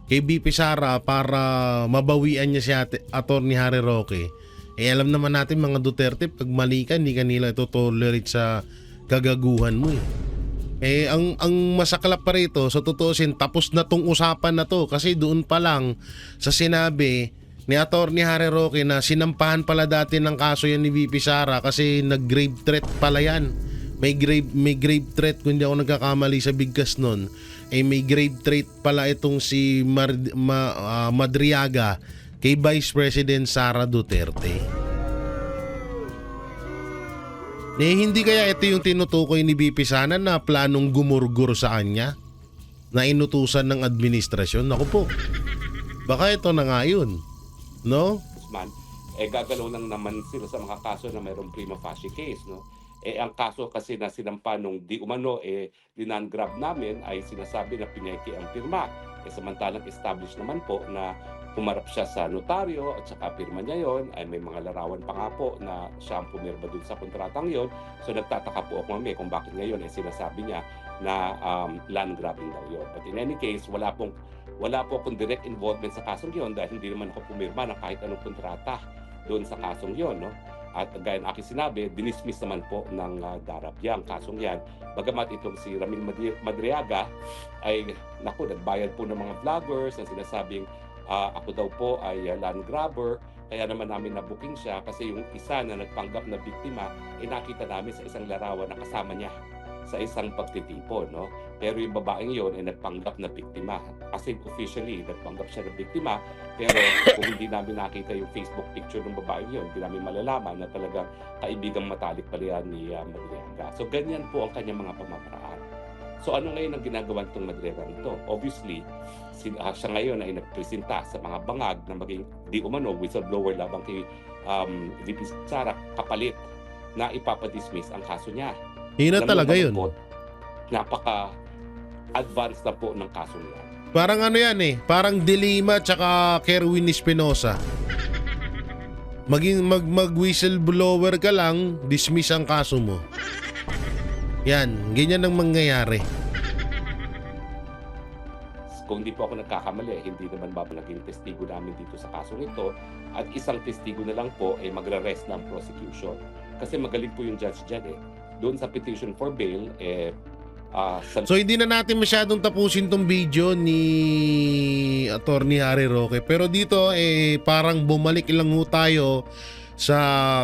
[SPEAKER 2] kay BP Sara para mabawian niya si Attorney Harry Roque. Alam naman natin mga Duterte, pag mali ka, hindi ka nila ito-tolerate sa kagaguhan mo eh. Ang masaklap pa rito, sa tutuusin, tapos na tong usapan na to kasi doon pa lang sa sinabi ni Attorney Harry Roque na sinampahan pala dati ng kaso yan ni VP Sara kasi nag-grave threat pala yan. May grave threat, kung hindi ako nagkakamali sa bigkas nun, may grave threat pala itong si Madriaga kay Vice President Sara Duterte. Hindi kaya ito yung tinutukoy ni BP sana na planong gumurgur sa kanya na inutusan ng administrasyon? Naku po, baka ito na nga yun, no?
[SPEAKER 5] Gagalaw lang naman sila sa mga kaso na mayroong prima facie case, no? Ang kaso kasi na sinampa nung di umano, dinan-grab namin ay sinasabi na pineki ang pirma. Samantalang established naman po na pumarap siya sa notaryo at saka pirma niya yon, ay may mga larawan pa nga po na siya ang pumirma dun sa kontratang yon. So nagtataka po ako kung bakit ngayon sinasabi niya na land grabbing daw yon. But in any case, wala po akong direct involvement sa kasong yon dahil hindi naman ako pumirma ng kahit anong kontrata doon sa kasong yon, no? At gaya ng aking sinabi, dinismiss naman po ng DARAP yang kasong yan. Bagamat itong si Ramil Madriaga ay nagbayad po ng mga vloggers na sinasabing ako daw po ay land grabber, kaya naman namin na-booking siya kasi yung isa na nagpanggap na biktima nakita namin sa isang larawan na kasama niya sa isang pagtitipon, no? Pero yung babaeng yon nagpanggap na biktima. Kasi officially, nagpanggap siya na biktima, pero kung hindi namin nakita yung Facebook picture ng babaeng yon, hindi namin malalaman na talagang kaibigang matalik pala yan ni Madriaga. So ganyan po ang kanyang mga pamamaraan. So ano ngayon ang ginagawa nitong Madriaga nito? Obviously, siya ngayon ay nagpresenta sa mga bangag na maging di umano whistleblower labang kay VP Sara kapalit na ipapadismiss ang kaso niya.
[SPEAKER 2] Yun na talaga yun.
[SPEAKER 5] Po, napaka-advanced na po ng kaso niya.
[SPEAKER 2] Parang ano yan parang Dilima tsaka Kerwin Espinosa. Mag-whistleblower ka lang, dismiss ang kaso mo. Yan, ganyan ang mangyayari.
[SPEAKER 5] Kung hindi po ako nagkakamali, hindi naman naging testigo namin dito sa kasong ito at isang testigo na lang po ay magre-rest ng prosecution. Kasi magaling po yung judge dyan Doon sa petition for bail, So hindi na natin masyadong tapusin tong video ni Attorney Harry Roque. Pero dito parang bumalik lang ho tayo sa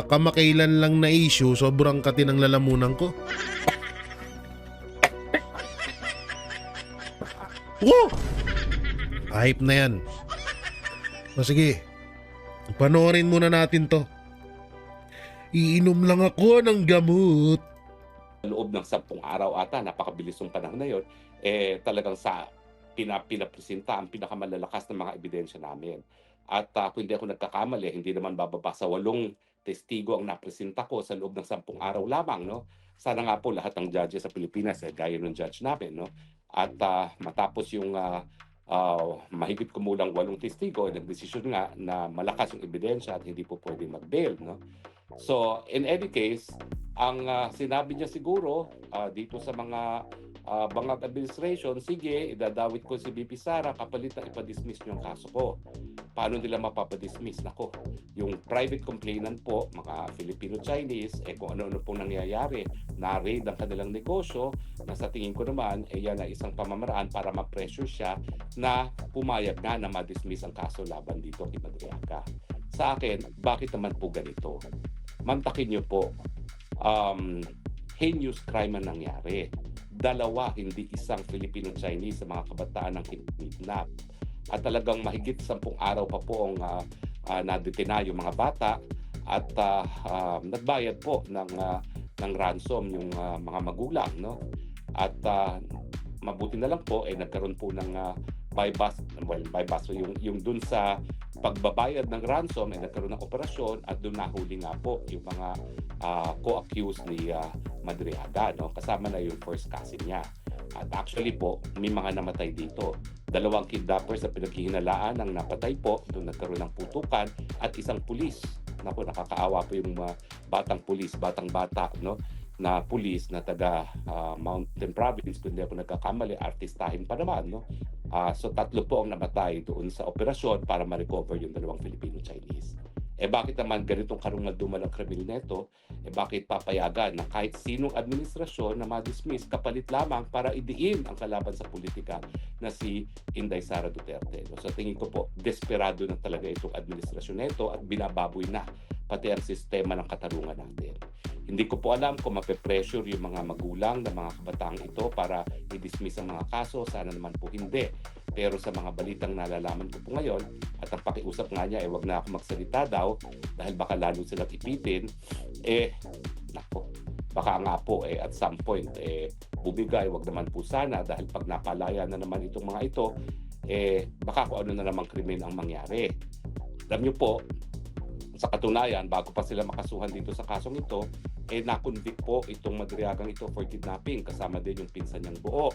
[SPEAKER 5] kamakailan lang na issue. Sobrang katinang lalamunan ko.
[SPEAKER 2] Woo! Hype na yan. O sige, panoorin muna natin to. Iinom lang ako ng gamot.
[SPEAKER 5] Loob ng 10 araw ata, napakabilis ng panahon na yun, talagang pinapresenta ang pinakamalalakas ng mga ebidensya namin. At kung hindi ako nagkakamali, hindi naman bababa sa 8 testigo ang napresenta ko sa loob ng 10 araw lamang. No? Sana nga po lahat ng judges sa Pilipinas, gaya ng judge namin. No? At matapos yung mahigit kumulang 8 testigo, nagdesisyon nga na malakas yung ebidensya at hindi po pwedeng mag-bail. No? So, in any case, ang sinabi niya siguro dito sa mga bangag administration, sige, idadawit ko si BP Sara kapalit na ipadismiss niyo ang kaso ko. Paano nila mapapadismiss? Nako, yung private complainant po, mga Filipino-Chinese, kung ano-ano pong nangyayari, na-raid ang kanilang negosyo, na sa tingin ko naman, yan ay isang pamamaraan para ma-pressure siya na pumayag na ma-dismiss ang kaso laban dito kay Madriaga. Sa akin, bakit naman po ganito? Mantakin niyo po, heinous crime ang nangyari. 2, hindi isang Filipino-Chinese sa mga kabataan ang kidnap. At talagang mahigit 10 araw pa po ang nadetina yung mga bata at nagbayad po ng ransom yung mga magulang. No? At mabuti na lang po, nagkaroon po ng bypass, yung dun sa pagbabayad ng ransom, nagkaroon ng operasyon at doon nahuli nga po yung mga co-accused ni Madriaga, no? Kasama na yung first cousin niya. At actually po, may mga namatay dito. 2 kidnappers na pinaghihinalaan ang napatay po, doon nagkaroon ng putukan, at isang pulis. Naku, nakakaawa po yung batang pulis, batang-bata, no? Na pulis na taga Mountain Province, kung hindi ako nagkakamali, artistahin pa naman, no? So 3 po ang namatay doon sa operasyon para ma-recover yung 2 Filipino-Chinese. Bakit naman ganitong karungal-dumal ang kriminal neto? Bakit papayagan na kahit sinong administrasyon na ma-dismiss kapalit lamang para idiin ang kalaban sa politika na si Inday Sara Duterte? So tingin ko po, desperado na talaga itong administrasyon neto at binababoy na pati ang sistema ng katarungan natin. Hindi ko po alam kung mape-pressure yung mga magulang ng mga kabataang ito para i-dismiss ang mga kaso. Sana naman po hindi. Pero sa mga balitang nalalaman ko po ngayon, at ang pakiusap nga niya, wag na ako magsalita daw dahil baka lalo silang ipitin, nako, baka nga po at some point bumigay, wag naman po sana dahil pag napalaya na naman itong mga ito, baka kung ano na namang krimen ang mangyari. Alam niyo po, sa katunayan, bago pa sila makasuhan dito sa kasong ito, na-convict po itong Madriagang ito for kidnapping, kasama din yung pinsan niyang buo.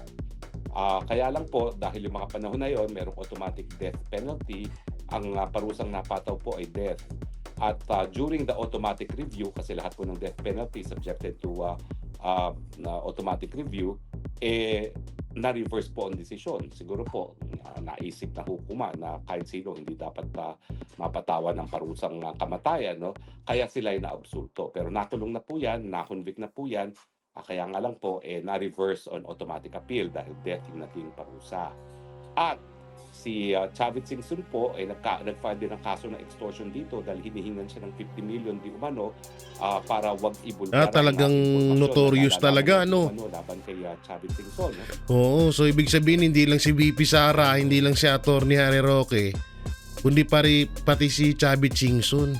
[SPEAKER 5] Kaya lang po, dahil yung mga panahon na yon, merong automatic death penalty, ang parusang napataw po ay death. At during the automatic review, kasi lahat po ng death penalty subjected to automatic review, na-reverse po ang desisyon. Siguro po, naisip na hukuma na kahit sino hindi dapat mapatawan ng parusang kamatayan. No? Kaya sila ay naabsulto. Pero natulong na po yan, na-convict na po yan. Kaya nga lang po, na-reverse on automatic appeal dahil death yung naging parusa. At si Chavit Singson po nag-file din ng kaso ng extortion dito dahil hinihingan siya ng 50 million di umano para wag ibulgar.
[SPEAKER 2] Talagang notorious talaga, no?
[SPEAKER 5] Laban kay Chavit Singson. No?
[SPEAKER 2] Oo, so ibig sabihin hindi lang si BP Sara, hindi lang si Atty. Harry Roque, kundi pati si Chavit Singson.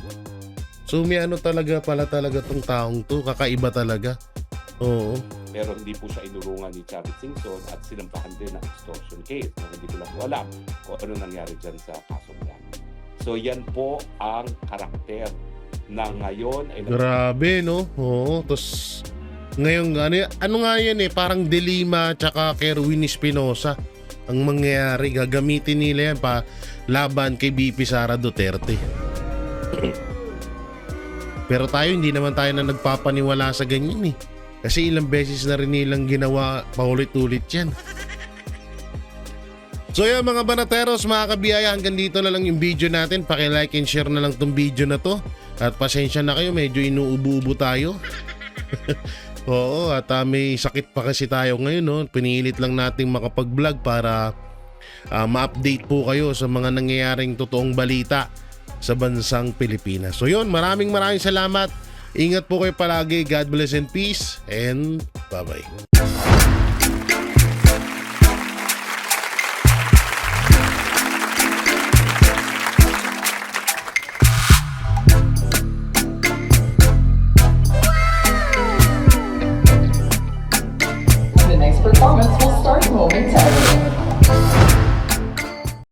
[SPEAKER 2] So may talaga pala talaga tong taong to, kakaiba talaga. Oo.
[SPEAKER 5] Pero hindi po siya inurungan ni Chavit Singson at sinampahan din ng extortion case. Hindi ko lang po alam kung ano nangyari dyan sa kaso niya. So yan po ang karakter na ngayon ay...
[SPEAKER 2] Grabe, no? Oo, tapos ngayon, ano nga yan parang Delima tsaka Kerwin Espinosa ang mangyayari. Gagamitin nila yan laban kay BP Sara Duterte. Pero tayo, hindi naman tayo na nagpapaniwala sa ganyan Kasi ilang beses na rin nilang ginawa paulit-ulit yan. So yan mga banateros, mga kabiyaya, hanggang dito na lang yung video natin. Paki-like and share na lang tong video na to. At pasensya na kayo, medyo inuubo-ubo tayo. Oo, at may sakit pa kasi tayo ngayon. No? Pinilit lang nating makapag-vlog para ma-update po kayo sa mga nangyayaring totoong balita sa bansang Pilipinas. So yun, maraming salamat. Ingat po kayo palagi. God bless and peace. And bye-bye.